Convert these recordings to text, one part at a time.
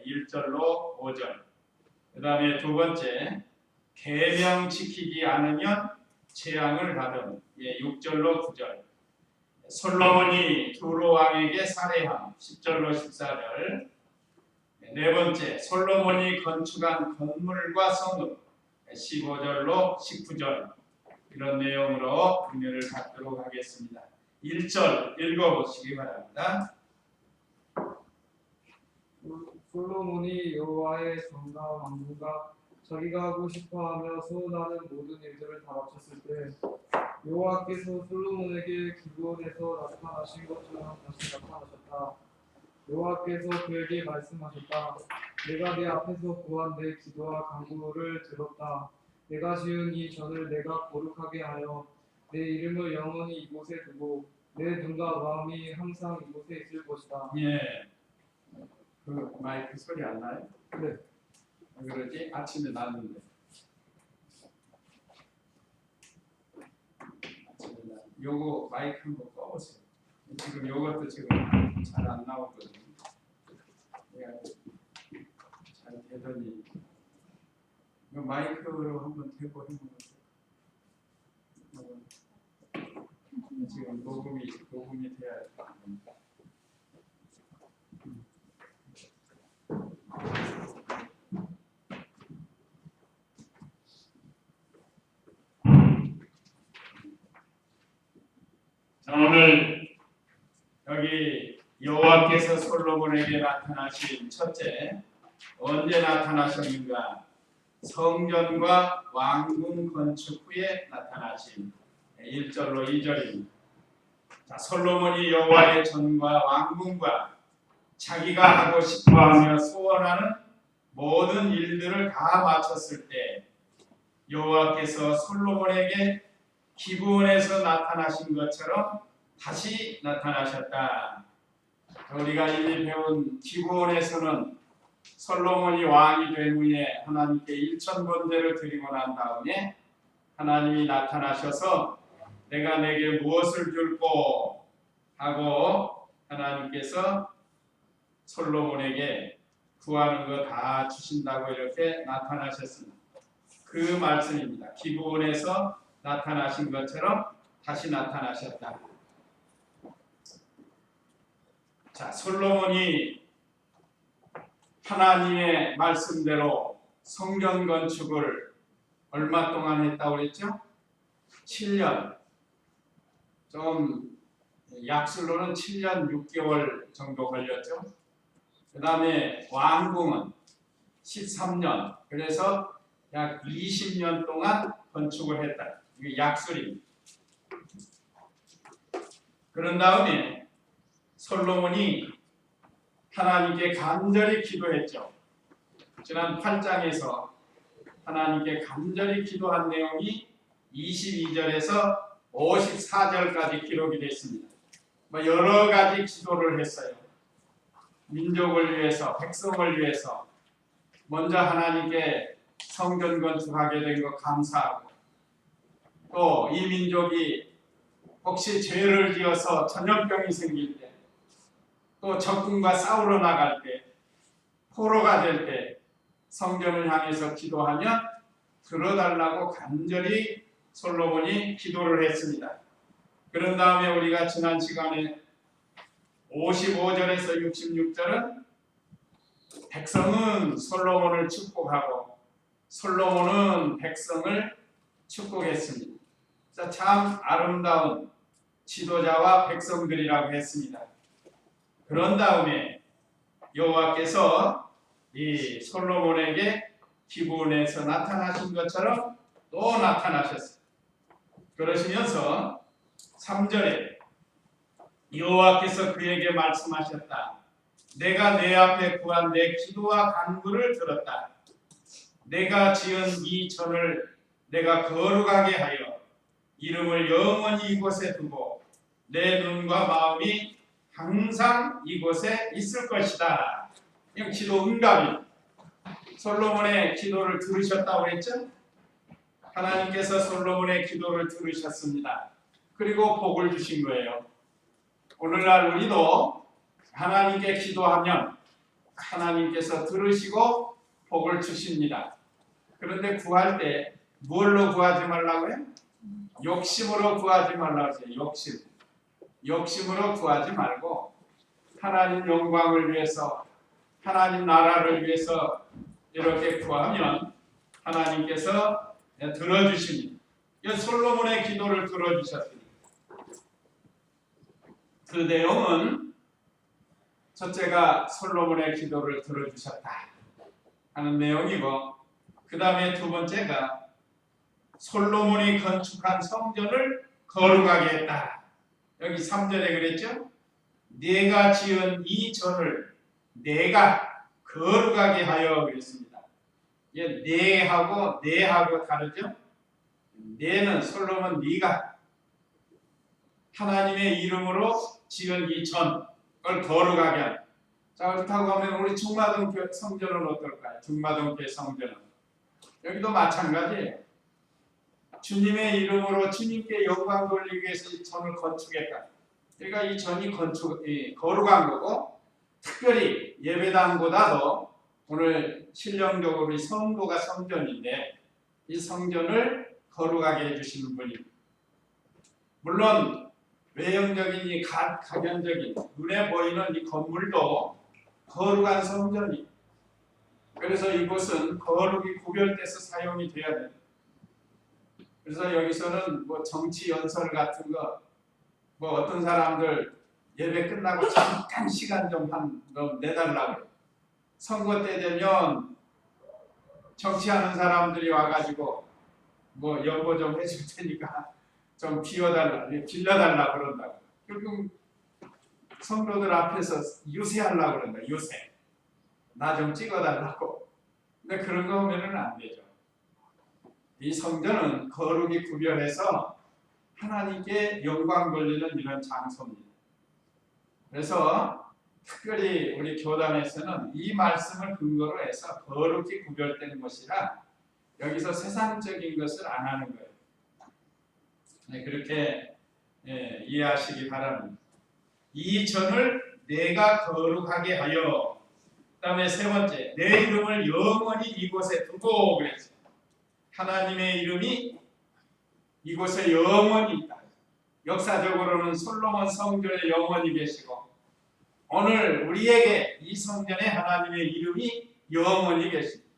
1절로 5절. 그 다음에 두 번째, 계명 지키지 않으면 재앙을 받음. 6절로 9절. 솔로몬이 두로 왕에게 살해함. 10절로 14절. 네 번째, 솔로몬이 건축한 건물과 성읍. 15절로 19절. 이런 내용으로 은혜를 받도록 하겠습니다. 1절 읽어보시기 바랍니다. 솔로몬이 여호와의 전과 왕궁과 자기가 하고 싶어하며 소원하는 모든 일들을 다 마쳤을 때 여호와께서 솔로몬에게 기브온에서 나타나신 것처럼 다시 나타나셨다. 여호와께서 그에게 말씀하셨다. 내가 내 앞에서 구한 내 기도와 간구를 들었다. 내가 지은 이 전을 내가 거룩하게 하여 내 이름을 영원히 이곳에 두고 내 눈과 마음이 항상 이곳에 있을 것이다. 예. 그 마이크 소리 안 나요? 네. 왜 그러지? 아침에 났는데. 요거 마이크 한번 꺼보세요. 지금 요것도 지금 잘 안 나오거든요. 잘 되더니 이 마이크로 한번 대고 해보세요. 지금 녹음이 돼야 돼. 자, 오늘 여기 여호와께서 솔로몬에게 나타나신 첫째, 언제 나타나셨는가? 성전과 왕궁 건축 후에 나타나신 1절로 2절입니다. 자, 솔로몬이 여호와의 전과 왕궁과 자기가 하고 싶어하며 소원하는 모든 일들을 다 마쳤을 때 여호와께서 솔로몬에게 기브온에서 나타나신 것처럼 다시 나타나셨다. 우리가 이미 배운 기브온에서는 솔로몬이 왕이 된 후에 하나님께 일천번제를 드리고 난 다음에 하나님이 나타나셔서 내가 내게 무엇을 줄꼬 하고 하나님께서 솔로몬에게 구하는 거 다 주신다고 이렇게 나타나셨습니다. 그 말씀입니다. 기브온에서 나타나신 것처럼 다시 나타나셨다. 자, 솔로몬이 하나님의 말씀대로 성전 건축을 얼마 동안 했다고 그랬죠? 7년. 좀 약술로는 7년 6개월 정도 걸렸죠. 그 다음에 왕궁은 13년. 그래서 약 20년 동안 건축을 했다. 이게 약술입니다. 그런 다음에 솔로몬이 하나님께 간절히 기도했죠. 지난 8장에서 하나님께 간절히 기도한 내용이 22절에서 54절까지 기록이 됐습니다. 여러 가지 기도를 했어요. 민족을 위해서, 백성을 위해서 먼저 하나님께 성전 건축하게 된 것 감사하고 또 이 민족이 혹시 죄를 지어서 전염병이 생길 때 또 적군과 싸우러 나갈 때 포로가 될 때 성전을 향해서 기도하면 들어달라고 간절히 솔로몬이 기도를 했습니다. 그런 다음에 우리가 지난 시간에 55절에서 66절은 백성은 솔로몬을 축복하고 솔로몬은 백성을 축복했습니다. 참 아름다운 지도자와 백성들이라고 했습니다. 그런 다음에 여호와께서 이 솔로몬에게 기브온에서 나타나신 것처럼 또 나타나셨습니다. 그러시면서 3절에 여호와께서 그에게 말씀하셨다. 내가 내 앞에 구한 내 기도와 간구를 들었다. 내가 지은 이 전을 내가 거룩하게 하여 이름을 영원히 이곳에 두고 내 눈과 마음이 항상 이곳에 있을 것이다. 이건 기도 응답입니다. 솔로몬의 기도를 들으셨다고 했죠? 하나님께서 솔로몬의 기도를 들으셨습니다. 그리고 복을 주신 거예요. 오늘날 우리도 하나님께 기도하면 하나님께서 들으시고 복을 주십니다. 그런데 구할 때 뭘로 구하지 말라고요? 욕심으로 구하지 말라고 했어요. 욕심으로 구하지 말고 하나님 영광을 위해서, 하나님 나라를 위해서 이렇게 구하면 하나님께서 들어주십니다. 솔로몬의 기도를 들어주셨으니 그 내용은 첫째가 솔로몬의 기도를 들어주셨다 하는 내용이고, 그 다음에 두 번째가 솔로몬이 건축한 성전을 거룩하게 했다. 여기 3절에 그랬죠? 내가 지은 이 전을 내가 거룩하게 하여 그랬습니다. 내하고 다르죠? 내는 솔로몬 네가 하나님의 이름으로 지은 이 전을 거룩하게 한다. 자, 그렇다고 하면 우리 중마동 성전은 어떨까요? 중마동 교회 성전은 여기도 마찬가지예요. 주님의 이름으로 주님께 영광 돌리기 위해서 이 전을 건축했다. 그러니까 이 전이 거룩한 거고, 특별히 예배당보다도 오늘 실령적으로 이 성도가 성전인데 이 성전을 거룩하게 해주시는 분입니다. 물론 외형적인 가견적인 눈에 보이는 이 건물도 거룩한 성전이, 그래서 이곳은 거룩이 구별돼서 사용이 돼야 돼요. 그래서 여기서는 뭐 정치 연설 같은 거, 뭐 어떤 사람들 예배 끝나고 잠깐 시간 좀 내달라고, 선거 때 되면 정치하는 사람들이 와가지고 뭐 연보 좀 해줄 테니까 좀 빌려달라 그런다고. 결국 성도들 앞에서 유세하려고 그런다. 유세. 나 좀 찍어달라고. 근데 그런 거 하면은 안 되죠. 이 성전은 거룩이 구별해서 하나님께 영광 돌리는 이런 장소입니다. 그래서 특별히 우리 교단에서는 이 말씀을 근거로 해서 거룩히 구별된 것이라 여기서 세상적인 것을 안 하는 거예요. 네, 그렇게 이해하시기 바랍니다. 이 전을 내가 거룩하게 하여, 그 다음에 세 번째, 내 이름을 영원히 이곳에 두고 그랬어요. 하나님의 이름이 이곳에 영원히 있다. 역사적으로는 솔로몬 성전에 영원히 계시고, 오늘 우리에게 이 성전에 하나님의 이름이 영원히 계십니다.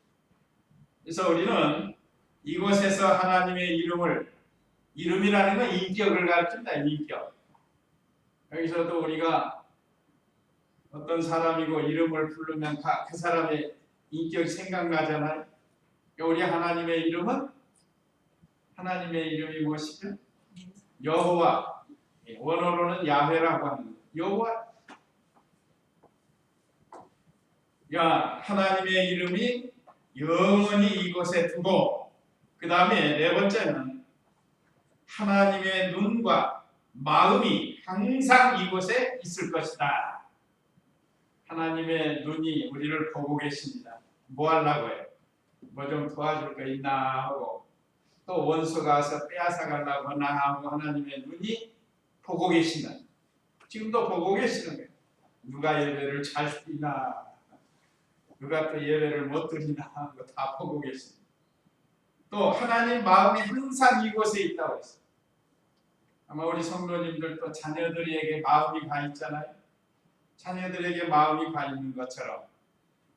그래서 우리는 이곳에서 하나님의 이름이라는 건 인격을 가르친다. 인격. 여기서도 우리가 어떤 사람이고 이름을 부르면 그 사람의 인격이 생각나잖아요. 우리 하나님의 이름은, 하나님의 이름이 무엇이죠? 여호와. 원어로는 야훼라고 하는 거예요. 여호와. 하나님의 이름이 영원히 이곳에 두고, 그 다음에 네 번째는 하나님의 눈과 마음이 항상 이곳에 있을 것이다. 하나님의 눈이 우리를 보고 계십니다. 뭐 하려고 해요? 뭐 좀 도와줄 거 있나 하고, 또 원수가 와서 빼앗아 가려고 하나 하고, 하나님의 눈이 보고 계신다. 지금도 보고 계시는 거예요. 누가 예배를 잘 드리나, 누가 또 예배를 못 드리나 하고 다 보고 계십니다. 또 하나님 마음이 항상 이곳에 있다고 했어요. 아마 우리 성도님들도 자녀들에게 마음이 가 있잖아요. 자녀들에게 마음이 가 있는 것처럼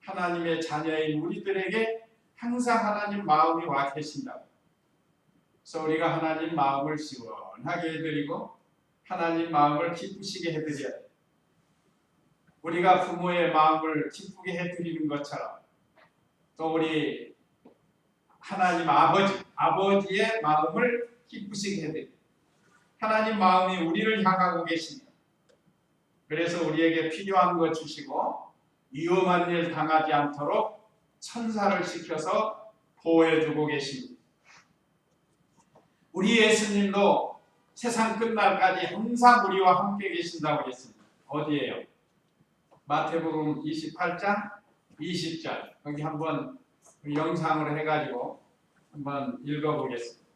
하나님의 자녀인 우리들에게 항상 하나님 마음이 와 계신다고. 그래서 우리가 하나님 마음을 시원하게 해드리고 하나님 마음을 기쁘시게 해드려야 돼요. 우리가 부모의 마음을 기쁘게 해드리는 것처럼 또 우리 하나님 아버지의 마음을 기쁘시게 해드려요. 하나님 마음이 우리를 향하고 계십니다. 그래서 우리에게 필요한 것 주시고 위험한 일 당하지 않도록 천사를 시켜서 보호해 두고 계십니다. 우리 예수님도 세상 끝날까지 항상 우리와 함께 계신다고 했습니다. 어디예요? 마태복음 28장 20절. 여기 한번 영상으로 해가지고 한번 읽어보겠습니다.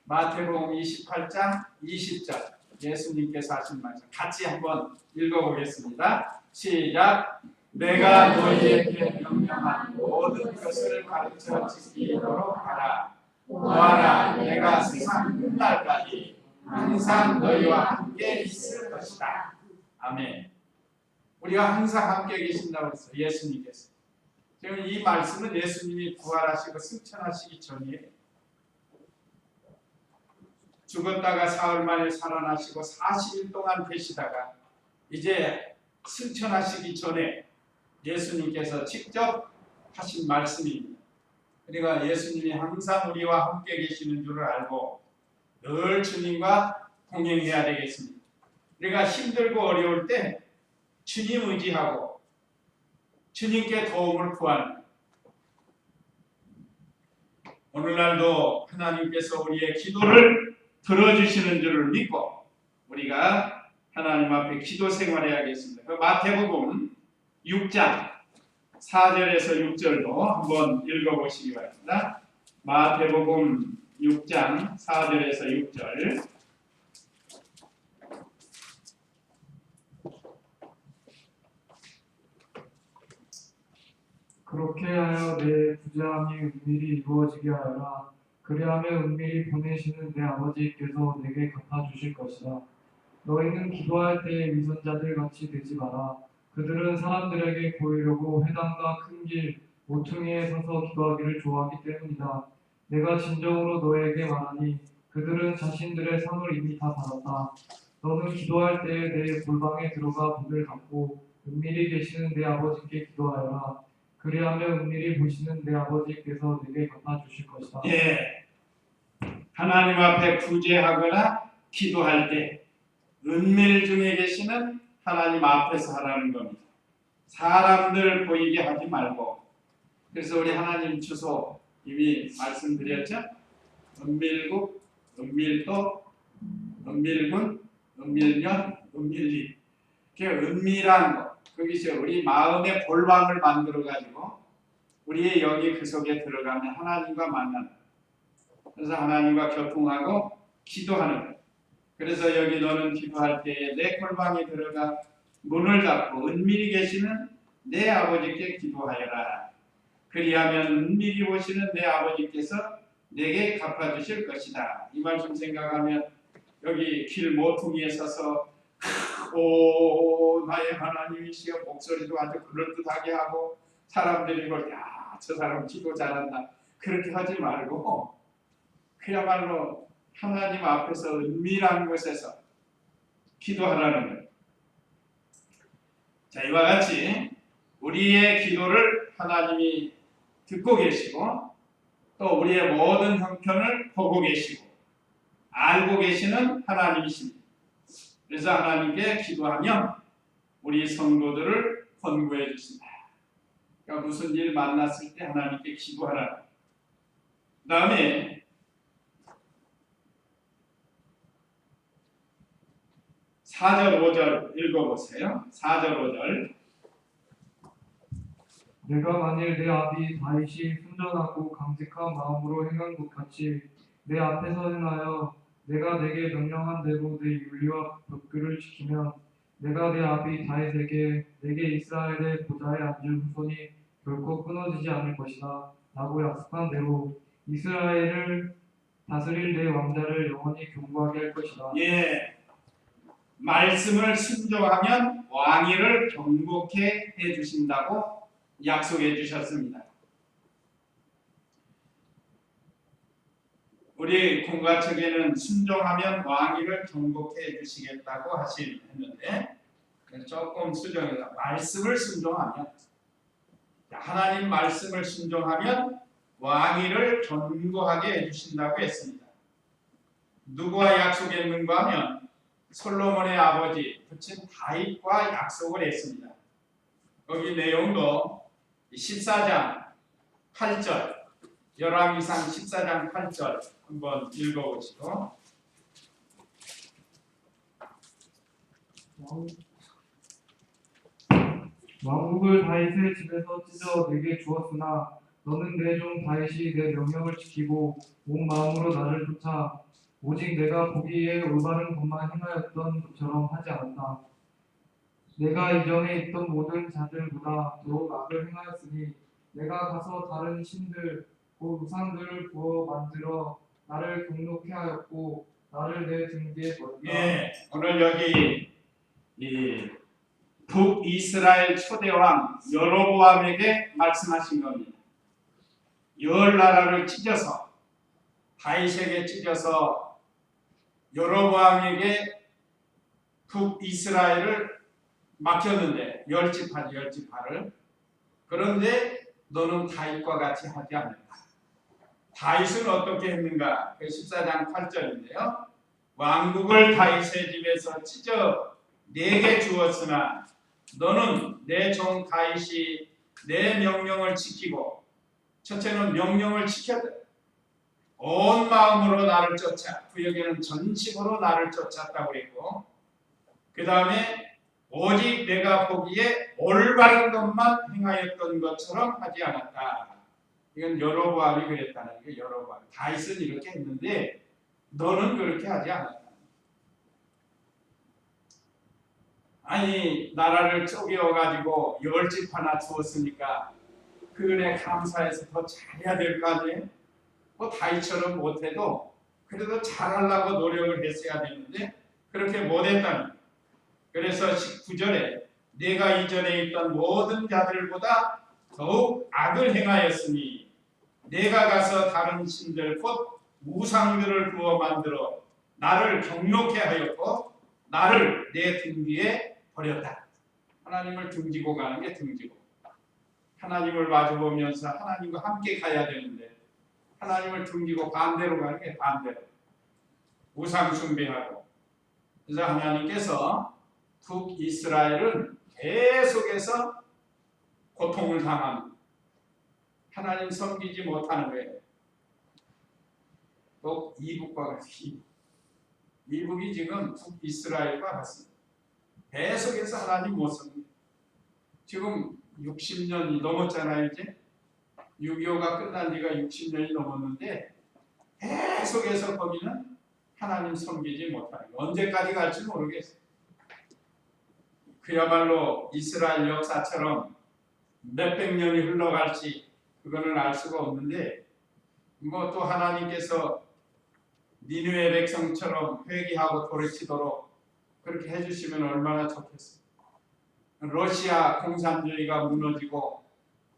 마태복음 28장 20절. 예수님께서 하신 말씀 같이 한번 읽어보겠습니다. 시작. 내가 너희에게 명령한 모든 것을 가르쳐 지키도록 하라. 보아라, 내가 세상 끝날까지 항상 너희와 함께 있을 것이다. 아멘. 우리가 항상 함께 계신다고 했어요. 예수님께서. 지금 이 말씀은 예수님이 부활하시고 승천하시기 전이에요. 죽었다가 사흘 만에 살아나시고 40일 동안 계시다가 이제 승천하시기 전에 예수님께서 직접 하신 말씀입니다. 그러니까 예수님이 항상 우리와 함께 계시는 줄을 알고 늘 주님과 동행해야 되겠습니다. 우리가 힘들고 어려울 때 주님 의지하고 주님께 도움을 구하는 거예요. 오늘날도 하나님께서 우리의 기도를 들어주시는 줄을 믿고 우리가 하나님 앞에 기도 생활해야겠습니다. 그 마태복음 6장 4절에서 6절도 한번 읽어보시기 바랍니다. 마태복음 6장 4절에서 6절. 그렇게 하여 내 부자함이 은밀히 이루어지게 하여라. 그리하면 은밀히 보내시는 내 아버지께서 내게 갚아주실 것이다. 너희는 기도할 때에 위선자들 같이 되지 마라. 그들은 사람들에게 보이려고 회당과 큰 길, 모퉁이에 서서 기도하기를 좋아하기 때문이다. 내가 진정으로 너에게 말하니 그들은 자신들의 상을 이미 다 받았다. 너는 기도할 때에 내 골방에 들어가 문을 닫고 은밀히 계시는 내 아버지께 기도하여라. 그리하면 은밀히 보시는 내 아버지께서 내게 갚아주실 것이다. 예, 하나님 앞에 구제하거나 기도할 때 은밀 중에 계시는 하나님 앞에서 하라는 겁니다. 사람들 보이게 하지 말고. 그래서 우리 하나님 주소 이미 말씀드렸죠? 은밀국, 은밀도, 은밀군, 은밀년, 은밀리. 그 은밀한 것, 그것이 우리 마음의 골방을 만들어 가지고 우리의 영이 그 속에 들어가면 하나님과 만나는 거예요. 그래서 하나님과 교통하고 기도하는 거예요. 그래서 여기 너는 기도할 때에 내 골방에 들어가 문을 닫고 은밀히 계시는 내 아버지께 기도하여라. 그리하면 은밀히 보시는 내 아버지께서 내게 갚아주실 것이다. 이 말씀 생각하면 여기 길 모퉁이에 서서 오 나의 하나님이시여 목소리도 아주 그럴듯하게 하고 사람들이 볼 때 아, 저 사람 기도 잘한다. 그렇게 하지 말고 그야말로 하나님 앞에서 은밀한 곳에서 기도하라는 거예요. 자, 이와 같이 우리의 기도를 하나님이 듣고 계시고 또 우리의 모든 형편을 보고 계시고 알고 계시는 하나님이십니다. 그래서 하나님께 기도하면 우리 성도들을 권고해 주신다. 그러니까 무슨 일 만났을 때 하나님께 기도하라. 그 다음에 4절 5절 읽어보세요. 4절 5절. 내가 만일 내 아비 다윗이 순전하고 강직한 마음으로 행한 것 같이 내 앞에서 행하여 내가 내게 명령한 대로 내 윤리와 법규를 지키면 내가 내 아비 다윗에게 내게 이스라엘의 보좌에 앉을 후손이 결코 끊어지지 않을 것이다 라고 약속한 대로 이스라엘을 다스릴 내 왕자를 영원히 경고하게 할 것이다. 예, 말씀을 순종하면 왕위를 경고케 해주신다고 약속해 주셨습니다. 우리 공가 측에는 순종하면 왕위를 경고케 해주시겠다고 했는데 조금 수정해서 말씀을 순종하면 하나님 말씀을 순종하면 왕위를 견고하게 해주신다고 했습니다. 누구와 약속했는가 하면 솔로몬의 아버지 부친 다윗과 약속을 했습니다. 여기 내용도 14장 8절 열왕기상 14장 8절 한번 읽어보시고 왕국을 다윗의 집에서 찢어 내게 주었으나 너는 내 종 다윗이 내 명령을 지키고 온 마음으로 나를 쫓아 오직 내가 보기에 올바른 것만 행하였던 것처럼 하지 않았다. 내가 이전에 있던 모든 자들보다 더욱 악을 행하였으니 내가 가서 다른 신들 곧 우상들을 부어 만들어 나를 경록해 하였고 나를 내 등 뒤에 버렸다. 예, 오늘 여기 이 북이스라엘 초대왕 여로보암에게 말씀하신 겁니다. 열 나라를 찢어서 다윗에게 찢어서 여로보암에게 북이스라엘을 맡겼는데 열 지파를. 그런데 너는 다윗과 같이 하지 않는다. 다윗은 어떻게 했는가? 14장 8절인데요. 왕국을 다윗의 집에서 찢어 내게 주었으나 너는 내 종 다윗이 내 명령을 지키고, 첫째는 명령을 지켰다. 온 마음으로 나를 쫓아, 구역에는 전심으로 나를 쫓았다고 했고, 그 다음에 오직 내가 보기에 올바른 것만 행하였던 것처럼 하지 않았다. 이건 여로보암이 그랬다는 게 여로보암. 다윗은 이렇게 했는데 너는 그렇게 하지 않았다. 아니 나라를 쪼개어가지고 열 집 하나 주었으니까 그 은혜 감사해서 더 잘해야 될 거 아니에요? 뭐 다윗처럼 못해도 그래도 잘하려고 노력을 했어야 되는데 그렇게 못했다는 거예요. 그래서 19절에 내가 이전에 있던 모든 자들보다 더욱 악을 행하였으니 내가 가서 다른 신들 곧 우상들을 부어 만들어 나를 경록해 하였고 나를 내 등 뒤에 버렸다. 하나님을 등지고 가는 게 등지고, 하나님을 마주보면서 하나님과 함께 가야 되는데 하나님을 등지고 반대로 가는 게 반대로 우상 숭배하고. 그래서 하나님께서 북이스라엘은 계속해서 고통을 당합니다. 하나님 섬기지 못하는 거예요. 또 이북과 같이 이북이 지금 북이스라엘과 같습니다. 계속해서 하나님 못 섬깁니다. 지금 60년이 넘었잖아요. 이제 6.25가 끝난 지가 60년이 넘었는데 계속해서 거기는 하나님 섬기지 못하는 거예요. 언제까지 갈지 모르겠어요. 그야말로 이스라엘 역사처럼 몇백 년이 흘러갈지 그거는 알 수가 없는데, 뭐 또 하나님께서 니느웨 백성처럼 회개하고 돌이키도록 그렇게 해주시면 얼마나 좋겠어요. 러시아 공산주의가 무너지고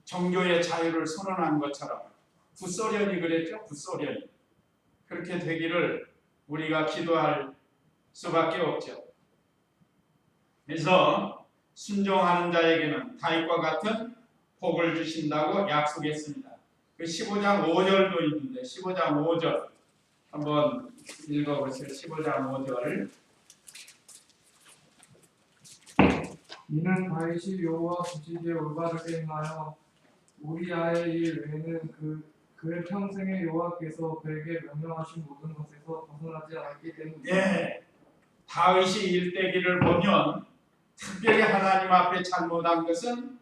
종교의 자유를 선언한 것처럼 구소련이 그랬죠. 구소련이 그렇게 되기를 우리가 기도할 수밖에 없죠. 그래서 순종하는 자에게는 다윗과 같은 복을 주신다고 약속했습니다. 그 15장 5절도 있는데 15장 5절 한번 읽어보세요. 15장 5절. 이는 다윗이 여호와 보시기에 올바르게 행하여 우리아의 일 외에는 그의 평생에 여호와께서 그에게 명령하신 모든 것에서 벗어나지 않았기 때문이다. 예, 다윗이 일대기를 보면 특별히 하나님 앞에 잘못한 것은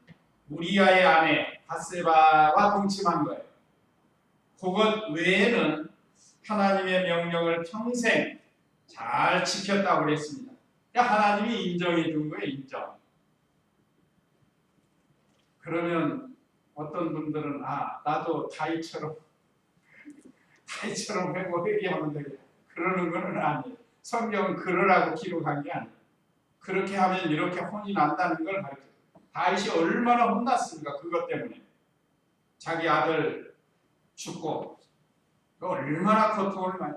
우리아의 아내 바세바와 동침한 거예요. 그것 외에는 하나님의 명령을 평생 잘 지켰다고 그랬습니다. 하나님이 인정해 준 거예요. 인정. 그러면 어떤 분들은 나도 다윗처럼 회개하면 되겠다. 그러는 건 아니에요. 성경은 그러라고 기록한 게 아니에요. 그렇게 하면 이렇게 혼이 난다는 걸 가르쳐요. 다윗이 얼마나 혼났습니까? 그것 때문에. 자기 아들 죽고 얼마나 고통을 많이,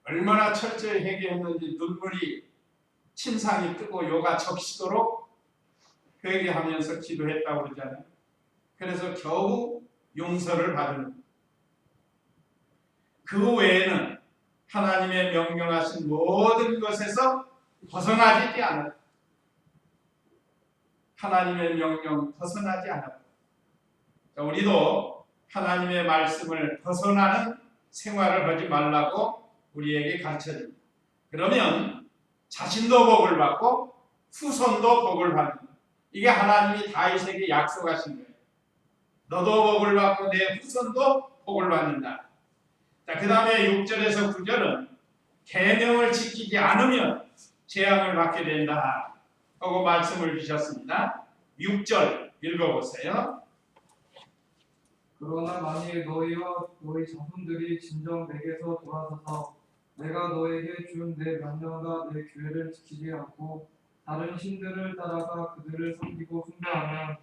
얼마나 철저히 회개했는지 눈물이 침상이 뜨고 요가 적시도록 회개하면서 기도했다고 그러잖아요. 그래서 겨우 용서를 받은. 그 외에는 하나님의 명령하신 모든 것에서 벗어나지 않았다. 하나님의 명령 벗어나지 않았다. 우리도 하나님의 말씀을 벗어나는 생활을 하지 말라고 우리에게 가르쳐줍니다. 그러면 자신도 복을 받고 후손도 복을 받는 거예요. 이게 하나님이 다윗에게 약속하신 거예요. 너도 복을 받고 내 후손도 복을 받는다. 자, 그 다음에 6절에서 9절은 계명을 지키지 않으면 재앙을 받게 된다. 하고 말씀을 주셨습니다. 6절 읽어보세요. 그러나 만일 너희와 너희 자손들이 진정 내게서 돌아서서 내가 너에게 준 내 명령과 내 규례를 지키지 않고 다른 신들을 따라가 그들을 섬기고 숭배하면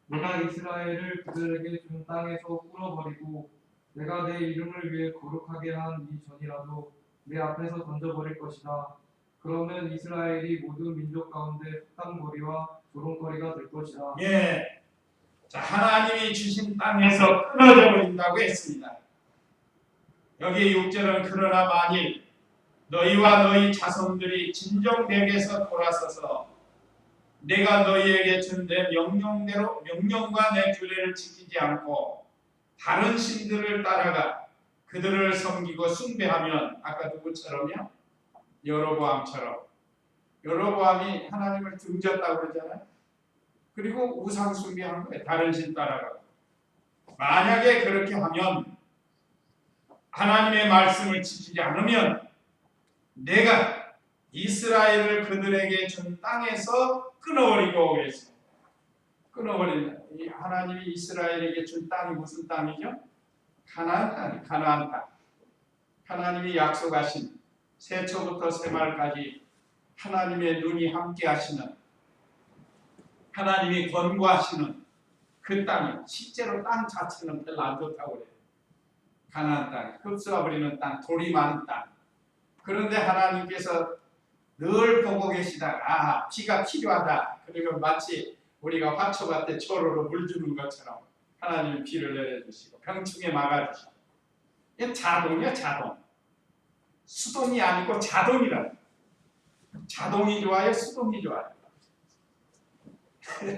내가 이스라엘을 그들에게 준 땅에서 끊어버리고 내가 내 이름을 위해 거룩하게 한 이 전이라도 내 앞에서 던져버릴 것이다. 그러면 이스라엘이 모든 민족 가운데 흑당거리와 조롱거리가 될 것이다. 예, 자, 하나님이 주신 땅에서 끊어져 버린다고 했습니다. 여기 6절은 그러나 만일 너희와 너희 자손들이 진정 내게서 돌아서서 내가 너희에게 준 내 명령대로 명령과 내 규례를 지키지 않고 다른 신들을 따라가 그들을 섬기고 숭배하면 아까 누구처럼요? 여로보암처럼. 여로보암이 하나님을 등졌다고 그러잖아요. 그리고 우상 숭배한 거예요. 다른 신 따라가고. 만약에 그렇게 하면 하나님의 말씀을 지키지 않으면 내가 이스라엘을 그들에게 준 땅에서 끊어버리고 그랬어요. 끊어버린다. 이 하나님이 이스라엘에게 준 땅이 무슨 땅이죠? 가나안 땅, 가나안 땅. 하나님이 약속하신 세초부터 세말까지 하나님의 눈이 함께하시는, 하나님이 권고하시는 그 땅이 실제로 땅 자체는 별로 안 좋다고 그래요. 가나안 땅, 흡수해버리는 땅, 돌이 많은 땅. 그런데 하나님께서 늘 보고 계시다가 비가 필요하다. 그리고 마치 우리가 화초밭에 초로로 물 주는 것처럼 하나님이 비를 내려주시고 병충해 막아주시고. 이게 자동이야, 자동. 수동이 아니고 자동이라. 자동이 좋아요, 수동이 좋아요.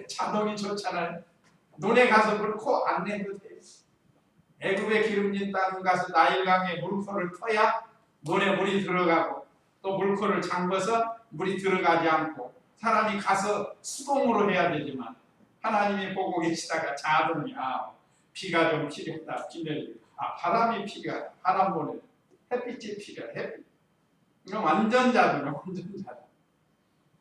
자동이 좋잖아요. 논에 가서 물코 안 내도 돼요. 애굽의 기름진 땅 가서 나일강에 물코를 터야 논에 물이 들어가고 또 물코를 잠궈서 물이 들어가지 않고 사람이 가서 수동으로 해야 되지만 하나님이 보고 계시다가 자동이 비가 좀 필요하다. 비 내리고 바람이 필요하다. 바람 보내. 햇빛이 필요하다. 햇빛. 이거 완전 자동이야. 완전 자동.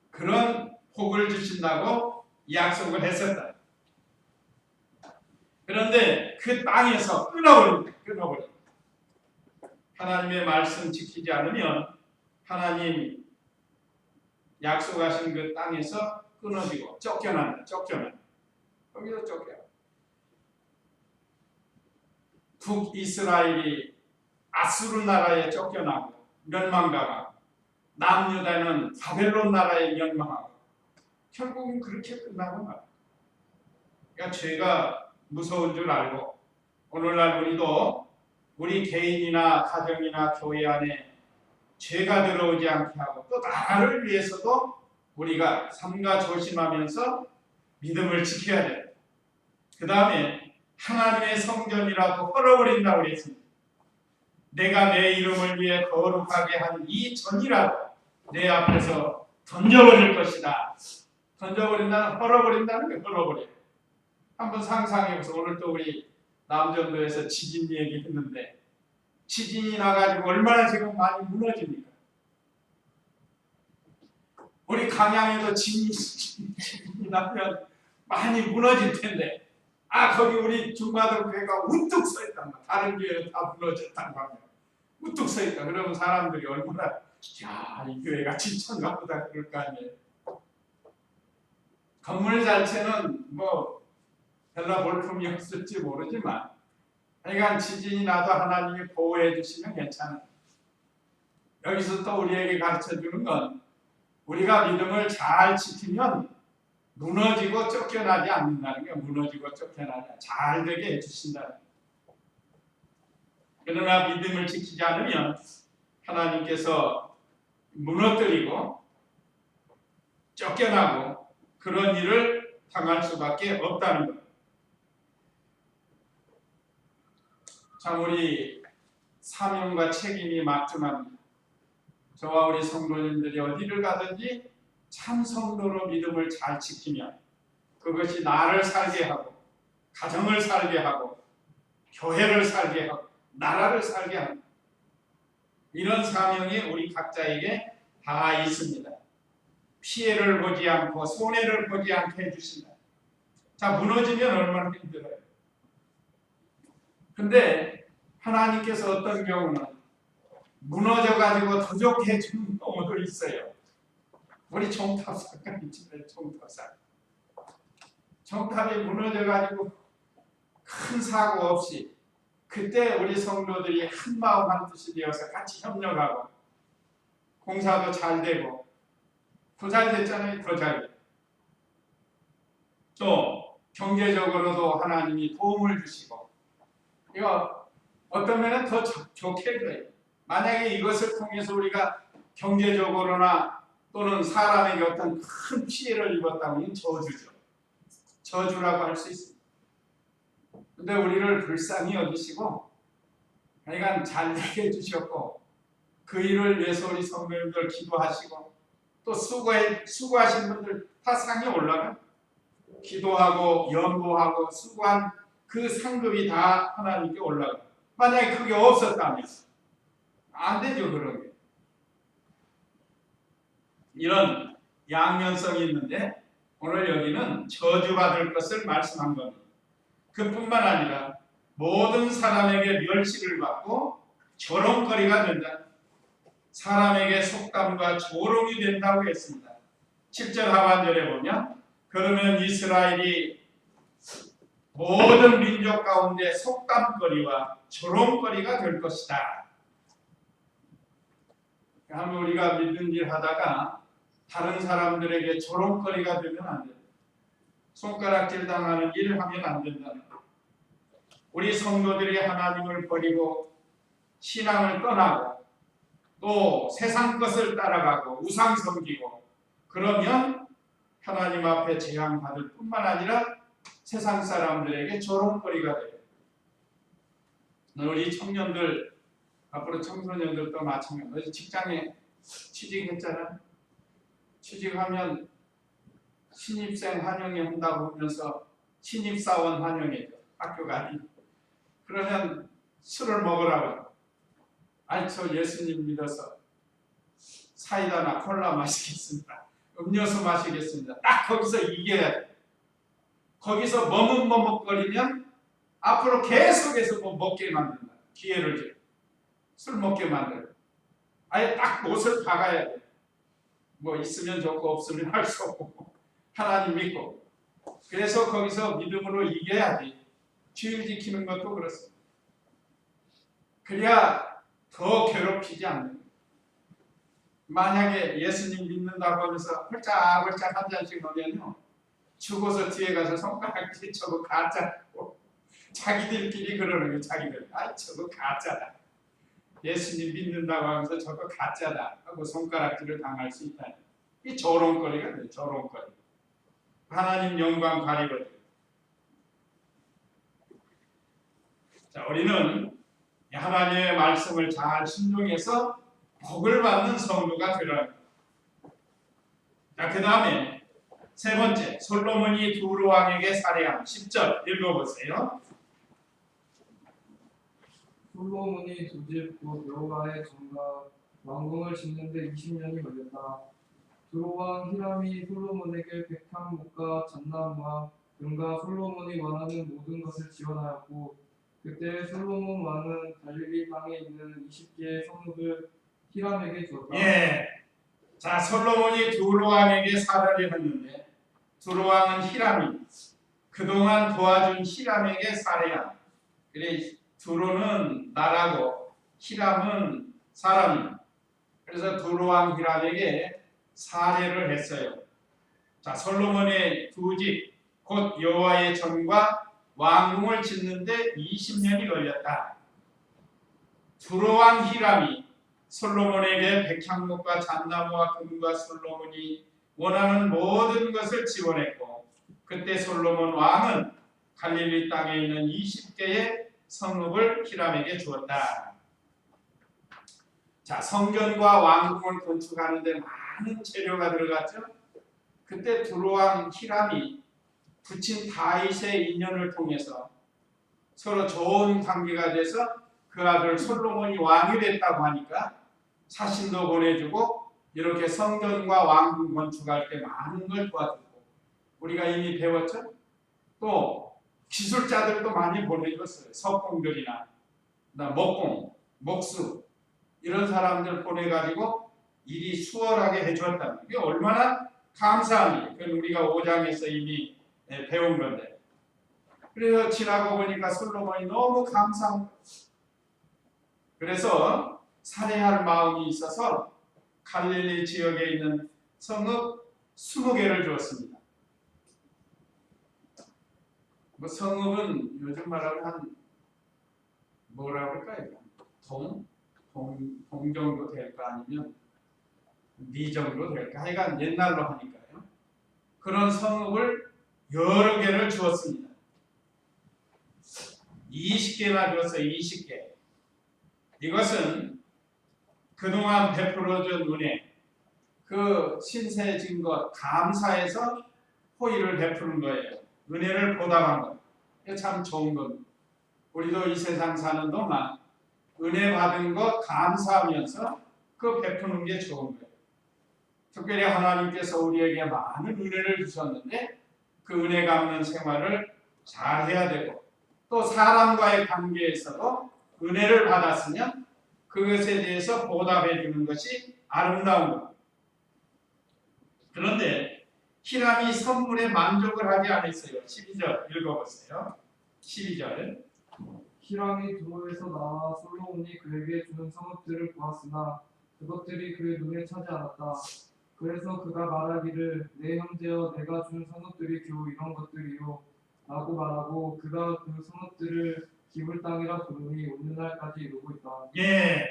그런 복을 주신다고 약속을 했었다. 그런데 그 땅에서 끊어버린다. 하나님의 말씀 지키지 않으면 하나님 약속하신 그 땅에서 끊어지고 쫓겨난다. 거기서 쫓겨나. 북이스라엘이 아수르 나라에 쫓겨나고 멸망당하고 남유다는 바벨론 나라에 멸망하고 결국은 그렇게 끝나고 말. 그러니까 죄가 무서운 줄 알고 오늘날 우리도 우리 개인이나 가정이나 교회 안에 죄가 들어오지 않게 하고 또 나라를 위해서도 우리가 삼가 조심하면서 믿음을 지켜야 돼요. 그 다음에 하나님의 성전이라도 헐어버린다고 그랬습니다. 내가 내 이름을 위해 거룩하게 한 이 전이라도 내 앞에서 던져버릴 것이다. 던져버린다는 헐어버린다는 게 헐어버려요. 한번 상상해보세요. 오늘 또 우리 남전도에서 지진 얘기했는데 지진이 나가지고 얼마나 지금 많이 무너집니까? 우리 강양에도 지진이 나면 많이 무너질 텐데 거기 우리 중마들 교회가 우뚝 서 있단 말이야. 다른 교회는 다 무너졌단 말이야. 우뚝 서 있다. 그러면 사람들이 얼마나 이 교회가 지천가 보다 그럴 거 아니에요. 건물 자체는 별로 볼품이 없을지 모르지만 하여간 지진이 나도 하나님이 보호해 주시면 괜찮아요. 여기서 또 우리에게 가르쳐주는 건 우리가 믿음을 잘 지키면 무너지고 쫓겨나지 않는다는 게 무너지고 쫓겨나지 잘 되게 해주신다. 그러나 믿음을 지키지 않으면 하나님께서 무너뜨리고 쫓겨나고 그런 일을 당할 수밖에 없다는 것. 참 우리 사명과 책임이 막중합니다. 저와 우리 성도님들이 어디를 가든지 참 성도로 믿음을 잘 지키면 그것이 나를 살게 하고 가정을 살게 하고 교회를 살게 하고 나라를 살게 하고 이런 사명이 우리 각자에게 다 있습니다. 피해를 보지 않고 손해를 보지 않게 해주신다. 자, 무너지면 얼마나 힘들어요. 근데 하나님께서 어떤 경우는 무너져가지고 더 좋게 해주는 경우도 있어요. 우리 종탑 사건 있잖아요. 종탑 사건. 종탑이 무너져가지고 큰 사고 없이 그때 우리 성도들이 한 마음 한 뜻이 되어서 같이 협력하고 공사도 잘 되고 더 잘 됐잖아요. 더 잘 됐고 또 경제적으로도 하나님이 도움을 주시고 이거 어떤 면은 더 좋게 돼요. 만약에 이것을 통해서 우리가 경제적으로나 또는 사람에게 어떤 큰 피해를 입었다면 저주죠. 저주라고 할 수 있습니다. 근데 우리를 불쌍히 여기시고 하여간 잘 되게 해주셨고 그 일을 위해서 우리 성도님들 기도하시고 또 수고하신 분들 다 상이 올라가 기도하고 연구하고 수고한 그 상급이 다 하나님께 올라가. 만약에 그게 없었다면 안 되죠. 그런 게 이런 양면성이 있는데 오늘 여기는 저주받을 것을 말씀한 겁니다. 그뿐만 아니라 모든 사람에게 멸시를 받고 조롱거리가 된다. 사람에게 속담과 조롱이 된다고 했습니다. 7절 하반절에 보면 그러면 이스라엘이 모든 민족 가운데 속담거리와 조롱거리가 될 것이다. 한번 우리가 믿는 일 하다가 다른 사람들에게 조롱거리가 되면 안 된다. 손가락질 당하는 일 하면 안 된다. 우리 성도들이 하나님을 버리고 신앙을 떠나고 또 세상 것을 따라가고 우상 섬기고 그러면 하나님 앞에 재앙받을 뿐만 아니라 세상 사람들에게 조롱거리가 돼요. 우리 청년들 앞으로 청소년들도 마찬가지로 직장에 취직했잖아. 취직하면 신입생 환영회 한다고 하면서 신입사원 환영회죠. 학교가 아니. 그러면 술을 먹으라고. 아니 저 예수님 믿어서 사이다나 콜라 마시겠습니다. 음료수 마시겠습니다. 딱 거기서 이겨야 돼. 거기서 머뭇머뭇거리면 앞으로 계속해서 뭐 먹게 만든다. 기회를 줘. 술 먹게 만들어. 아예 딱 못을 박아야 돼. 뭐 있으면 좋고 없으면 할 수 없고 하나님 믿고. 그래서 거기서 믿음으로 이겨야지. 주일 지키는 것도 그렇습니다. 그래야 더 괴롭히지 않는. 만약에 예수님 믿는다고 하면서 홀짝홀짝 한 잔씩 넣으면요. 죽어서 뒤에 가서 손가락질 저거 가짜고 자기들끼리 그러는 거예요. 자기들. 아 저거 가짜다. 예수님 믿는다고 하면서 저거 가짜다 하고 손가락질을 당할 수 있다. 이 조롱거리가 돼요. 조롱거리. 하나님 영광 가리거든. 자, 우리는 하나님의 말씀을 잘 순종해서 복을 받는 성도가 되라. 자, 그 다음에 세 번째, 솔로몬이 두루 왕에게 살해한 10절 읽어보세요. 솔로몬이 두 집 곧 여호와의 전과 왕궁을 짓는데 20년이 걸렸다. 두로 왕 히람이 솔로몬에게 백향목과 잣나무와 금과 솔로몬이 원하는 모든 것을 지원하였고 그때 솔로몬 왕은 갈릴리 땅에 있는 20개의 성읍을 히람에게 주었다. 예. 자, 솔로몬이 두루 왕에게 살해를 했는데 두루 왕은 히람이 그동안 도와준 히람에게 살해한. 그래 두루는 나라고 히람은 사람입니다. 그래서 두루 왕 히람에게 살해를 했어요. 자, 솔로몬의 두 집 곧 여호와의 전과 왕궁을 짓는데 20년이 걸렸다. 두루 왕 히람이 솔로몬에게 백향목과 잣나무와 금과 솔로몬이 원하는 모든 것을 지원했고 그때 솔로몬 왕은 갈릴리 땅에 있는 20개의 성읍을 히람에게 주었다. 자, 성전과 왕궁을 건축하는 데 많은 재료가 들어갔죠. 그때 두루 왕 히람이 부친 다윗의 인연을 통해서 서로 좋은 관계가 돼서 그 아들 솔로몬이 왕이 됐다고 하니까 사신도 보내주고 이렇게 성전과 왕궁 건축할 때 많은 걸 도와주고 우리가 이미 배웠죠. 또 기술자들도 많이 보내줬어요. 석공들이나 목공, 목수 이런 사람들 보내가지고 일이 수월하게 해주었다는 게 얼마나 감사한 일. 그건 우리가 5장에서 이미 배운 건데. 그래서 지나고 보니까 솔로몬이 너무 감사한 거예요. 그래서 살해할 마음이 있어서 갈릴리 지역에 있는 성읍 20개를 주었습니다. 뭐 성읍은 요즘 말하면 한 뭐라 그럴까요? 동 정도 될까 아니면 리 정도 될까? 하여간 옛날로 하니까요. 그런 성읍을 여러 개를 주었습니다. 20개나 줬어요. 20개. 이것은 그동안 베풀어준 은혜, 그 신세진 것 감사해서 호의를 베푸는 거예요. 은혜를 보답한 것. 이게 참 좋은 겁니다. 우리도 이 세상 사는 동안 은혜 받은 것 감사하면서 그 베푸는 게 좋은 거예요. 특별히 하나님께서 우리에게 많은 은혜를 주셨는데 그 은혜 갚는 생활을 잘 해야 되고 또 사람과의 관계에서도 은혜를 받았으면 그것에 대해서 보답해 주는 것이 아름다운 것. 그런데 히람이 선물에 만족을 하지 않았어요. 12절 읽어보세요. 12절. 히람이 두로에서 나와 솔로몬이 그에게 주는 성읍들을 보았으나 그것들이 그의 눈에 차지 않았다. 그래서 그가 말하기를 내 형제여 내가 준 성읍들이 겨우 이런 것들이요 라고 말하고 그가 그 성읍들을 기블 땅이라 부르니 오늘날까지 이루고 있다. 예.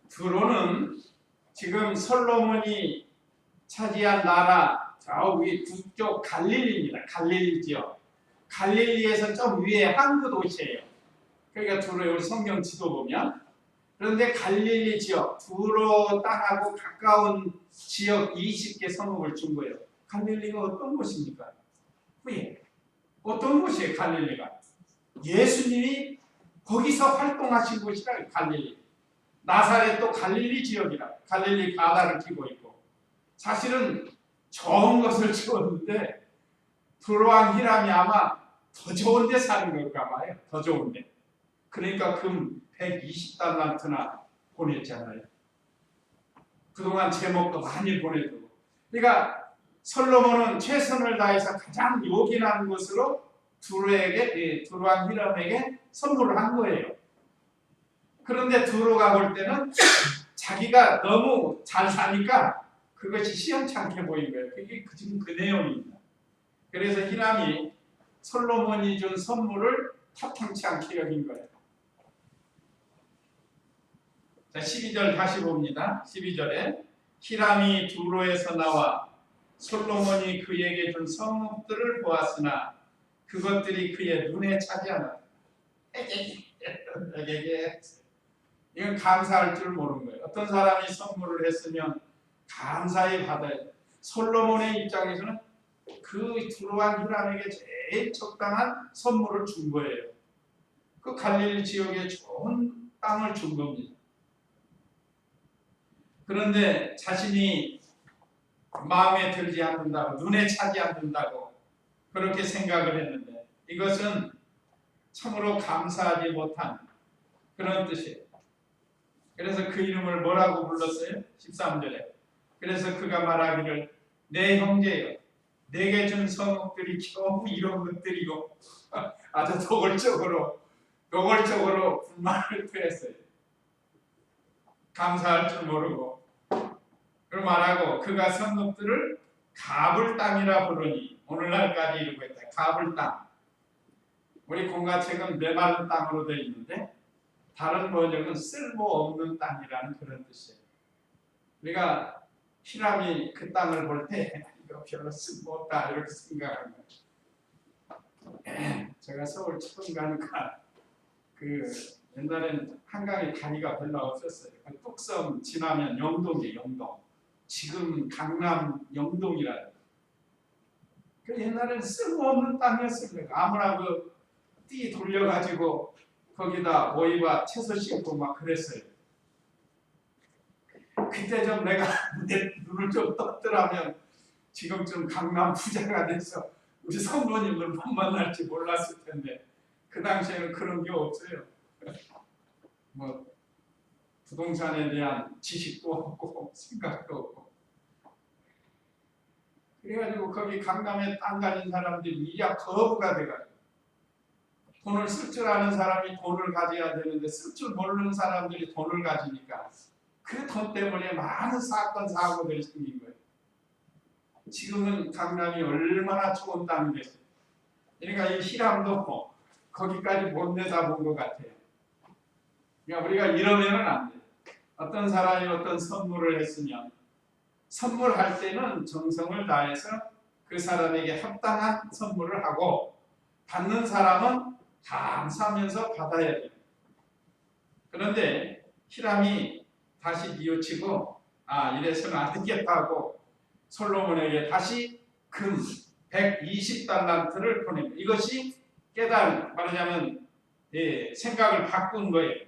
두로는 지금 솔로몬이 차지한 나라 저 위 북쪽 갈릴리입니다. 갈릴리 지역. 갈릴리에서 좀 위에 항구 도시예요. 그러니까 두로에 우리 성경 지도 보면 그런데 갈릴리 지역 두로 땅하고 가까운 지역 20개 성읍을 준 거예요. 갈릴리가 어떤 곳입니까? 왜? 어떤 곳이에요? 갈릴리가 예수님이 거기서 활동하신 곳이라 갈릴리. 나사렛도 갈릴리 지역이라 갈릴리 바다를 끼고 있고 사실은 좋은 것을 지었는데 두로왕 히람이 아마 더 좋은 데 사는 걸까 봐요. 더 좋은 데. 그러니까 금 120달란트나 보냈잖아요. 그동안 제목도 많이 보내주고. 그러니까 솔로몬은 최선을 다해서 가장 요긴한 것으로 두로왕 히람에게 선물을 한 거예요. 그런데 두로가 볼 때는 자기가 너무 잘 사니까 그것이 시원찮게 보인 거예요. 그게 지금 그 내용입니다. 그래서 히람이 솔로몬이 준 선물을 탑탕치 않게 여긴 거예요. 자, 12절 다시 봅니다. 12절에 히람이 두로에서 나와 솔로몬이 그에게 준 성읍들을 보았으나 그것들이 그의 눈에 차지 않았다. 이건 감사할 줄 모르는 거예요. 어떤 사람이 선물을 했으면 감사히 받아야 돼요. 솔로몬의 입장에서는 그 두로왕 히람에게 제일 적당한 선물을 준 거예요. 그 갈릴리 지역에 좋은 땅을 준 겁니다. 그런데 자신이 마음에 들지 않는다고, 눈에 차지 않는다고 그렇게 생각을 했는데 이것은 참으로 감사하지 못한 그런 뜻이에요. 그래서 그 이름을 뭐라고 불렀어요? 13절에. 그래서 그가 말하기를 내 형제여 내게 준 성읍들이 겨우 이런 것들이고 아주 노골적으로 불만을 표했어요. 감사할 줄 모르고 그걸 말하고 그가 성읍들을 가불 땅이라 부르니 오늘날까지 이루고 있다. 가불 땅. 우리 공가책은 메마른 땅으로 되어 있는데 다른 번역은 쓸모없는 땅이라는 그런 뜻이에요. 우리가 히람이 그 땅을 볼 때 이거 별로 쓸모없다 이렇게 생각하는 거예요. 제가 서울 처음 가니까 그 옛날에는 한강에 다리가 별로 없었어요. 그 뚝섬 지나면 영동이에요. 영동. 지금 강남 영동이라는. 그 옛날에는 쓸모없는 땅이었어요. 아무나 그 띠 돌려가지고 거기다 오이와 채소 심고 막 그랬어요. 그때 좀 내가 내 눈을 좀 떴더라면 지금쯤 강남 부자가 돼서 우리 성도님을 못 만날지 몰랐을 텐데 그 당시에는 그런 게 없어요. 뭐 부동산에 대한 지식도 없고 생각도 없고 그래가지고 거기 강남에 땅 가진 사람들이 이야 거부가 돼가지고 돈을 쓸 줄 아는 사람이 돈을 가져야 되는데 쓸 줄 모르는 사람들이 돈을 가지니까 그 돈 때문에 많은 사건 사고들이 생긴 거예요. 지금은 강남이 얼마나 좋은 땅이 됐어요. 그러니까 이 히람도 거기까지 못 내다본 것 같아요. 그러니까 우리가 이러면은 안 돼요. 어떤 사람이 어떤 선물을 했으면 선물할 때는 정성을 다해서 그 사람에게 합당한 선물을 하고 받는 사람은 감사하면서 받아야 돼요. 그런데 히람이 다시 뉘우치고 이래서는 안 되겠다 하고 솔로몬에게 다시 금 120달란트를 보냅니다. 이것이 말하자면 생각을 바꾼 거예요.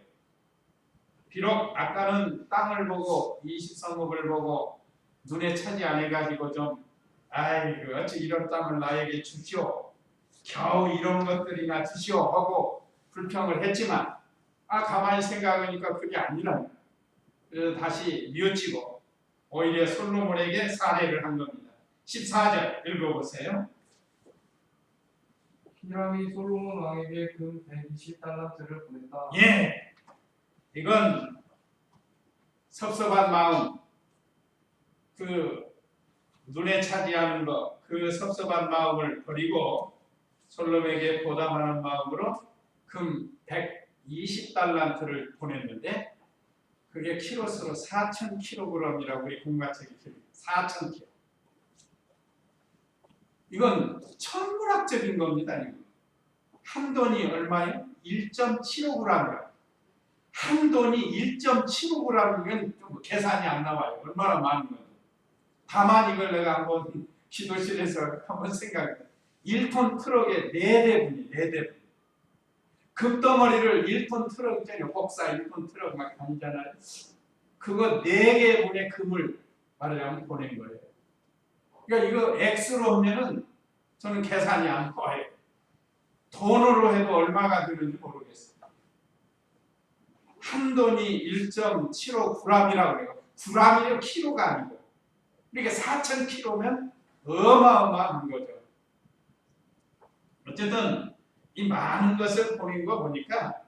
비록 아까는 땅을 보고 20성읍을 보고 눈에 차지 안 해가지고 좀 아이고 어찌 이런 땅을 나에게 주시오 겨우 이런 것들이나 주시오 하고 불평을 했지만 가만히 생각하니까 그게 아니라 그래서 다시 뉘우치고 오히려 솔로몬에게 살해를 한 겁니다. 14절 읽어보세요. 히람이 솔로몬 왕에게 금 120달란트를 보냈다. 예, 이건 섭섭한 마음, 그 눈에 차지하는 것, 그 섭섭한 마음을 버리고 솔로몬에게 보답하는 마음으로 금 120달란트를 보냈는데 그게 키로수로 4,000kg이라고 우리 공가책이 기록합니다. 4,000kg. 이건 천문학적인 겁니다. 이거. 한 돈이 얼마예요? 1.75g이라고. 한 돈이 1.75g이면 좀 계산이 안 나와요. 얼마나 많은 건지. 다만 이걸 내가 한번 기도실에서 한번 생각해. 1톤 트럭에 4대분이 4대분. 금덩어리를 1톤 트럭 있잖아요. 복사 1톤 트럭 막 다니잖아요. 그거 4개 분의 금을 말하자면 보낸 거예요. 그러니까 이거 X로 하면은 저는 계산이 안 나와요. 돈으로 해도 얼마가 드는지 모르겠어요. 한 돈이 1.75g이라고 해요. g이요, 키로가 아니고. 그러니까 4,000kg면 어마어마한 거죠. 어쨌든 이 많은 것을 보낸 거 보니까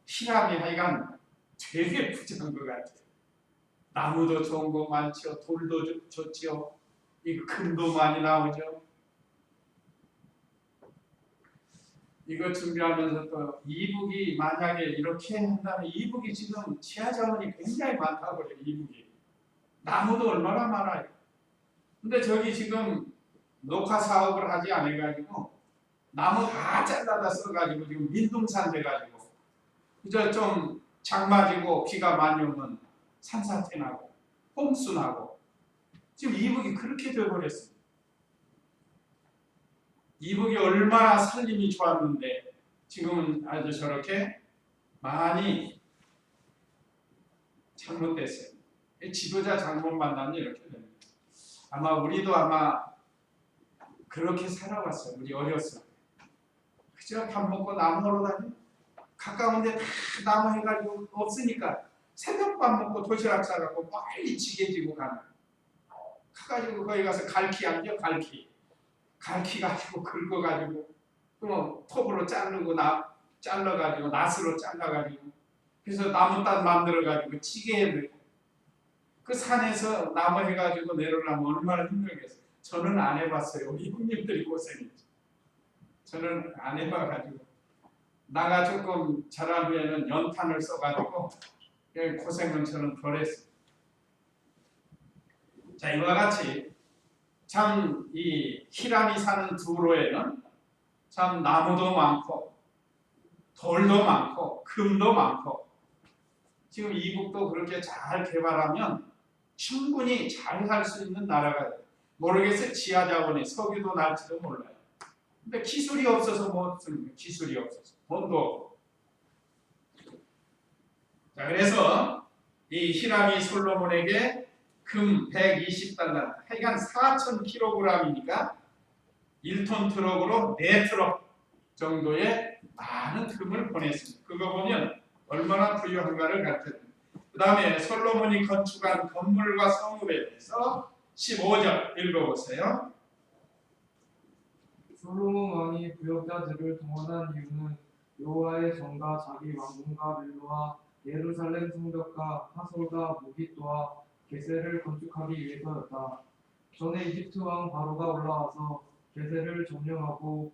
히람이 하여간 되게 부자한 것 같아요. 나무도 좋은 거 많죠. 돌도 좋지요. 이 금도 많이 나오죠. 이거 준비하면서 또 이북이 만약에 이렇게 한다면 이북이 지금 지하 자원이 굉장히 많다고 그래요. 이북이. 나무도 얼마나 많아요. 근데 저기 지금 녹화 사업을 하지 않아가지고 나무 다 잘라다 써가지고 지금 민둥산 돼가지고 이제 좀 장마지고 비가 많이 오면 산사태 나고 홍수 나고 지금 이북이 그렇게 돼버렸어요. 이북이 얼마나 살림이 좋았는데 지금은 아주 저렇게 많이 잘못됐어요. 지도자 잘못 만나면 이렇게 됩니다. 아마 우리도 그렇게 살아왔어요. 우리 어렸을 때. 그저 밥 먹고 나무 먹으러 다니 가까운데 다 나무 해가지고 없으니까 새벽밥 먹고 도시락 싸갖고 빨리 지게 지고 가가지고 거기 가서 갈퀴 앉아 갈퀴 가지고 긁어가지고 또 톱으로 잘라가지고 낫으로 잘라가지고 그래서 나무단 만들어가지고 찌개에 넣고 그 산에서 나무 해가지고 내려오려면 얼마나 힘들겠어요. 저는 안 해봤어요. 우리 형님들이 고생했죠. 저는 안 해봐가지고 나가 조금 자라면은 연탄을 써가지고 고생은 저는 덜 했어요. 자, 이와 같이 참 이 히람이 사는 두로에는 참 나무도 많고 돌도 많고 금도 많고 지금 이북도 그렇게 잘 개발하면 충분히 잘 살 수 있는 나라가 돼요. 모르겠어요. 지하 자원이 석유도 날지도 몰라요. 근데 기술이 없어서 못 씁니다. 기술이 없어서 돈도 없고. 자, 그래서 이 히람이 솔로몬에게 금 120달란트, 하여간 4,000kg이니까 1톤 트럭으로 4트럭 정도의 많은 금을 보냈습니다. 그거 보면 얼마나 부유한가를 가르쳐줍니다. 그 다음에 솔로몬이 건축한 건물과 성읍에 대해서 15절 읽어보세요. 솔로몬 왕이 부역자들을 동원한 이유는 여호와의 전과 자기 왕궁과 밀로와 예루살렘 성벽과 하솔과 무깃도와 게셀을 건축하기 위해서였다. 전에 이집트 왕 바로가 올라와서 게셀을 점령하고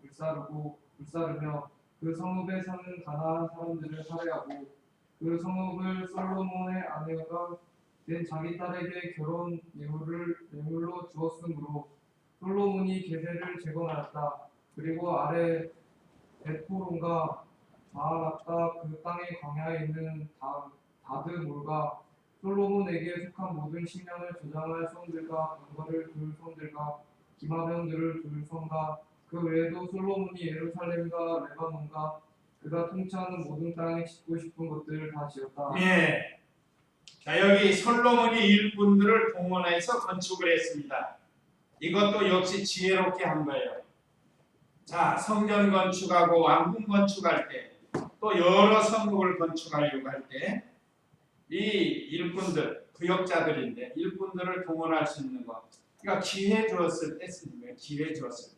불사르며 그 성읍에 사는 가나안 사람들을 살해하고 그 성읍을 솔로몬의 아내가 된 자기 딸에게 결혼 예물로 주었으므로 솔로몬이 게셀을 재건하였다. 그리고 아래 벳호론과 바알락과 그 땅의 광야에 있는 다드몰과 솔로몬에게 속한 모든 식량을 저장할 성들과 병거를 둘 성들과 기마병들을 둘 성과 그 외에도 솔로몬이 예루살렘과 레바논과 그가 통치하는 모든 땅에 짓고 싶은 것들을 다 지었다. 예. 자, 여기 솔로몬이 일꾼들을 동원해서 건축을 했습니다. 이것도 역시 지혜롭게 한 거예요. 자, 성전 건축하고 왕궁 건축할 때, 또 여러 성읍을 건축하려고 할 때, 이 일꾼들, 부역자들인데 일꾼들을 동원할 수 있는 것. 그러니까 기회 주었을 때 쓰는 거예요. 기회 주었을 때.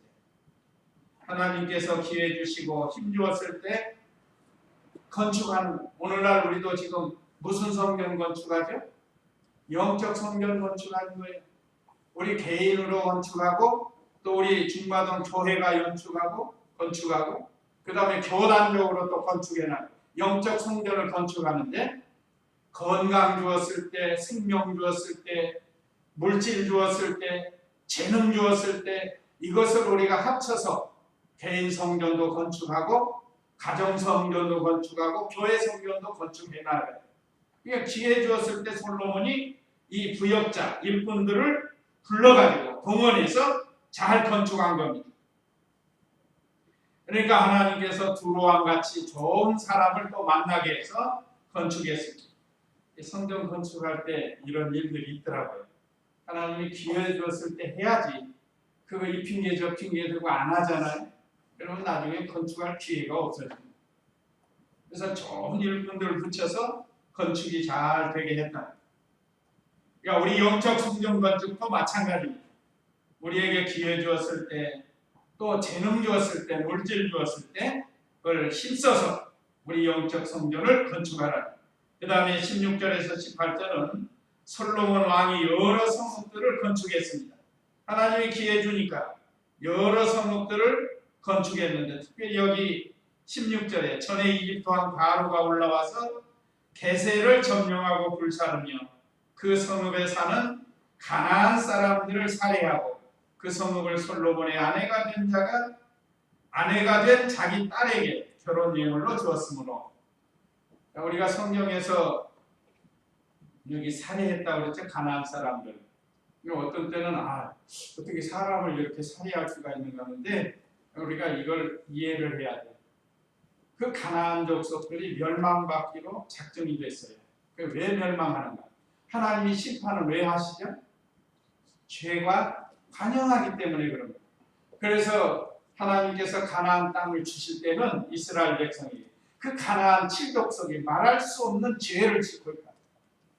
하나님께서 기회 주시고 힘 주었을 때 건축한, 오늘날 우리도 지금 무슨 성전 건축하죠? 영적 성전 건축하는 거예요. 우리 개인으로 건축하고 또 우리 중마동 교회가 건축하고 그 다음에 교단적으로 또 건축해놔. 영적 성전을 건축하는데 건강 주었을 때, 생명 주었을 때, 물질 주었을 때, 재능 주었을 때 이것을 우리가 합쳐서 개인 성전도 건축하고 가정 성전도 건축하고 교회 성전도 건축해 나가요. 그러니까 기회 주었을 때 솔로몬이 이 부역자, 일꾼들을 불러가지고 동원해서 잘 건축한 겁니다. 그러니까 하나님께서 두로와 같이 좋은 사람을 또 만나게 해서 건축했습니다. 성전 건축할 때 이런 일들이 있더라고요. 하나님이 기회 줬을 때 해야지. 그거 이 핑계 저 핑계 들고 안 하잖아요. 그러면 나중에 건축할 기회가 없어집니다. 그래서 좋은 일꾼들을 붙여서 건축이 잘 되게 했다. 그러니까 우리 영적 성전 건축도 마찬가지입니다. 우리에게 기회 주었을 때, 또 재능 주었을 때, 물질 주었을 때 그걸 힘써서 우리 영적 성전을 건축하라. 그 다음에 16절에서 18절은 솔로몬 왕이 여러 성읍들을 건축했습니다. 하나님이 기회 주니까 여러 성읍들을 건축했는데 특별히 여기 16절에 전에 이집트 왕 바로가 올라와서 게셀을 점령하고 불사르며 그 성읍에 사는 가나안 사람들을 살해하고 그 성읍을 솔로몬의 아내가 된 자기 딸에게 결혼 예물로 주었으므로, 우리가 성경에서 여기 살해했다고 그랬죠. 가나안 사람들. 어떤 때는 어떻게 사람을 이렇게 살해할 수가 있는가 하는데 우리가 이걸 이해를 해야 돼요. 그 가나안 족속들이 멸망받기로 작정이 됐어요. 왜 멸망하는가? 하나님이 심판을 왜 하시죠? 죄가 관영하기 때문에 그런 거예요. 그래서 하나님께서 가나안 땅을 주실 때는 이스라엘 백성이 그 가나안 칠족속이 말할 수 없는 죄를 짓고 있다.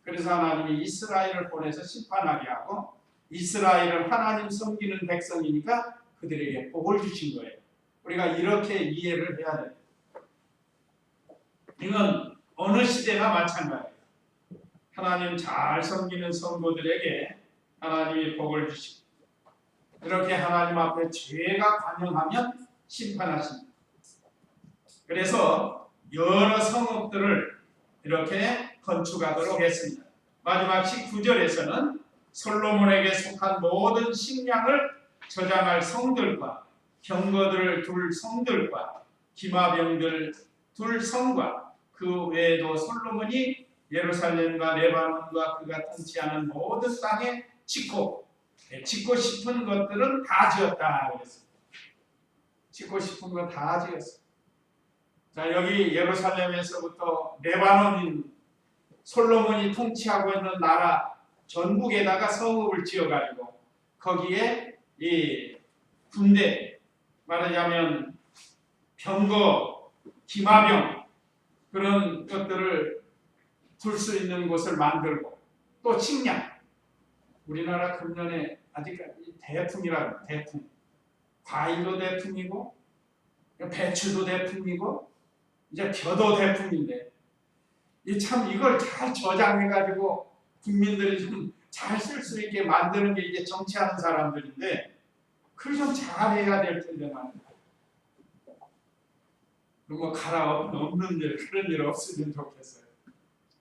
그래서 하나님이 이스라엘을 보내서 심판하게 하고 이스라엘은 하나님 섬기는 백성이니까 그들에게 복을 주신 거예요. 우리가 이렇게 이해를 해야 돼요. 이건 어느 시대나 마찬가지예요. 하나님 잘 섬기는 성도들에게 하나님이 복을 주시고 이렇게 하나님 앞에 죄가 관영하면 심판하십니다. 그래서 여러 성읍들을 이렇게 건축하도록 했습니다. 마지막 19절에서는 솔로몬에게 속한 모든 식량을 저장할 성들과 병거들을 둘 성들과 기마병들 둘 성과 그 외에도 솔로몬이 예루살렘과 레바논과 그가 통치하는 모든 땅에 짓고 싶은 것들은 다 지었다 그랬습니다. 짓고 싶은 거 다 지었어요. 자, 여기 예루살렘에서부터 레바논인 솔로몬이 통치하고 있는 나라 전국에다가 성읍을 지어가지고 거기에 이 군대, 말하자면 병거, 기마병 그런 것들을 둘 수 있는 곳을 만들고, 또 식량, 우리나라 금년에 아직까지 대풍이라고, 대풍, 과일도 대풍이고 배추도 대풍이고 이제 벼도 대풍인데, 이 참 이걸 잘 저장해가지고 국민들이 좀 잘 쓸 수 있게 만드는 게 이제 정치하는 사람들인데, 그걸 좀 잘해야 될 텐데 말이야. 뭐 갈아엎는 일, 그런 일 없으면 좋겠어요.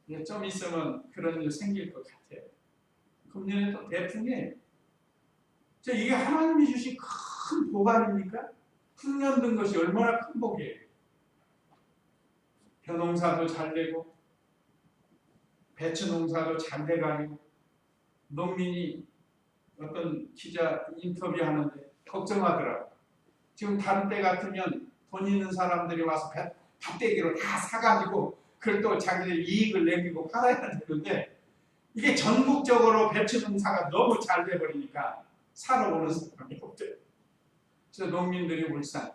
이제 좀 있으면 그런 일 생길 것 같아요. 금년에 또 대풍이에요. 이게 하나님이 주신 큰 복 아닙니까? 흙년 든 것이 얼마나 큰 복이에요. 벼농사도 잘 되고 배추 농사도 잘 돼가지고, 농민이 어떤 기자 인터뷰하는데 걱정하더라고. 지금 다른 때 같으면 돈 있는 사람들이 와서 밭대기로 다 사가지고 그걸 또 자기들 이익을 내기고 팔아야 되는데, 이게 전국적으로 배추 농사가 너무 잘 돼버리니까 사러 오는 사람이 없대요. 그래서 농민들이 울산.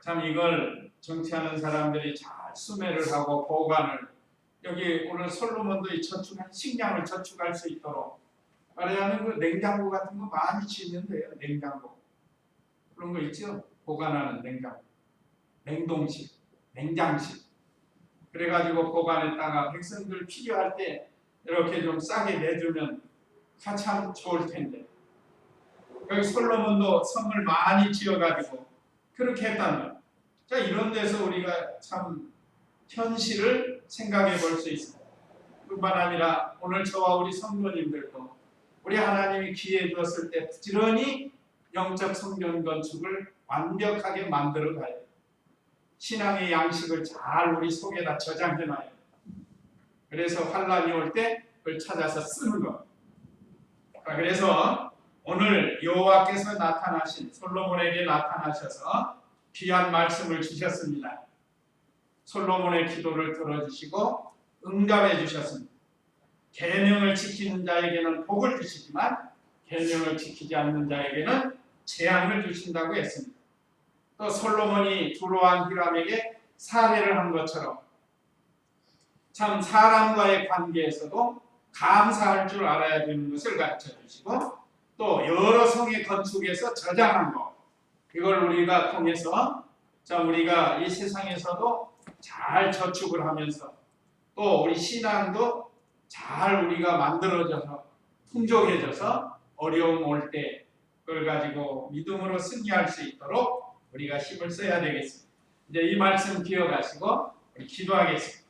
참 이걸 정치하는 사람들이 잘 수매를 하고 보관을, 여기 오늘 솔로몬도 이 저축한 식량을 저축할 수 있도록 말하자면 그 냉장고 같은 거 많이 짓는데요. 냉장고 그런 거 있죠. 보관하는 냉장고, 냉동실, 냉장실. 그래가지고 보관했다가 백성들 필요할 때 이렇게 좀 싸게 내주면 참 좋을 텐데, 여기 솔로몬도 성을 많이 지어가지고 그렇게 했단 말이에요. 자, 이런 데서 우리가 참 현실을 생각해 볼 수 있습니다. 뿐만 아니라 오늘 저와 우리 성도님들도 우리 하나님이 기회 주었을 때 부지런히 영적 성전 건축을 완벽하게 만들어 가야 돼요. 신앙의 양식을 잘 우리 속에다 저장해 놔야 돼요. 그래서 환란이 올 때 그걸 찾아서 쓰는 것. 그래서 오늘 여호와께서 나타나신, 솔로몬에게 나타나셔서 귀한 말씀을 주셨습니다. 솔로몬의 기도를 들어주시고 응답해 주셨습니다. 계명을 지키는 자에게는 복을 주시지만 계명을 지키지 않는 자에게는 재앙을 주신다고 했습니다. 또 솔로몬이 두로한 히람에게 사례를 한 것처럼 참 사람과의 관계에서도 감사할 줄 알아야 되는 것을 가르쳐 주시고, 또 여러 성의 건축에서 저장한 것, 이걸 우리가 통해서 참 우리가 이 세상에서도 잘 저축을 하면서 또 우리 신앙도 잘 우리가 만들어져서 풍족해져서 어려움 올 때 그걸 가지고 믿음으로 승리할 수 있도록 우리가 힘을 써야 되겠습니다. 이제 이 말씀 기억하시고 우리 기도하겠습니다.